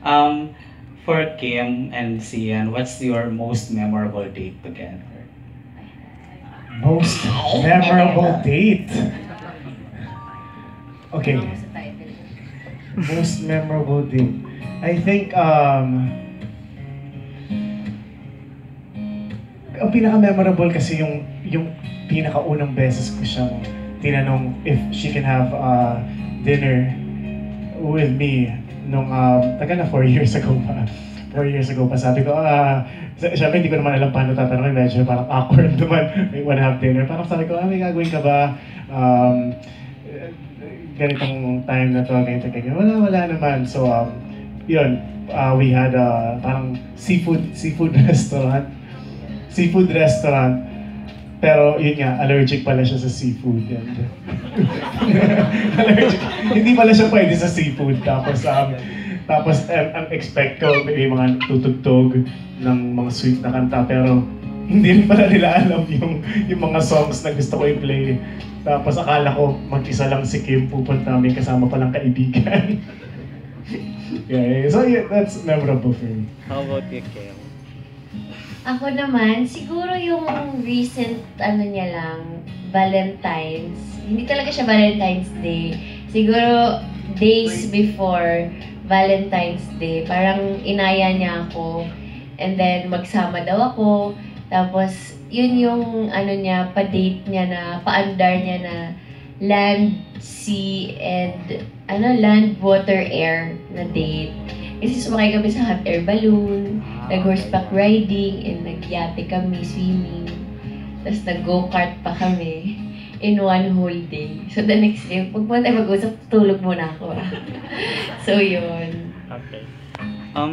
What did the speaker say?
Um, for Kim and Sian, what's your most memorable date together? Most memorable date. Okay, most memorable date. I think, ang pinaka-memorable kasi yung pinaka-unang beses ko siyang tinanong if she can have dinner with me nung, tagal na 4 years ago pa. 4 years ago pa, sabi ko, syempre hindi ko naman alam paano tatanungin, medyo parang awkward naman, may wanna have dinner. Parang sabi ko, may gagawin ka ba? Ganitong time na to, ganito, ganyan. Wala naman. So, yun, we had parang seafood restaurant. Seafood restaurant. Pero yun nga, allergic pala siya sa seafood. And, allergic. Hindi pala siya pwede sa seafood. Tapos ang expect ko, may mga tutugtog ng mga sweet na kanta. Pero hindi rin pala nila alam yung mga songs na gusto ko i-play. Tapos akala ko mag-isa lang si Kim pupunta, may kasama palang kaibigan. Yeah, so yeah, that's memorable for me. How about you, Kim? Ako naman, siguro yung recent, niya lang, Valentine's. Hindi talaga siya Valentine's Day. Siguro, days before Valentine's Day, parang inaya niya ako. And then, magsama daw ako. Tapos, yun yung, niya, pa-date niya na, paandar niya na land, sea, and, land, water, air na date. Kasi sumakay kami sa hot air balloon, nag-horseback riding, and nagyate kami, swimming. Tapos nag-go-kart pa kami in one whole day. So the next day, pag muna tayo mag-usap, tulog muna ako. So yun. Okay.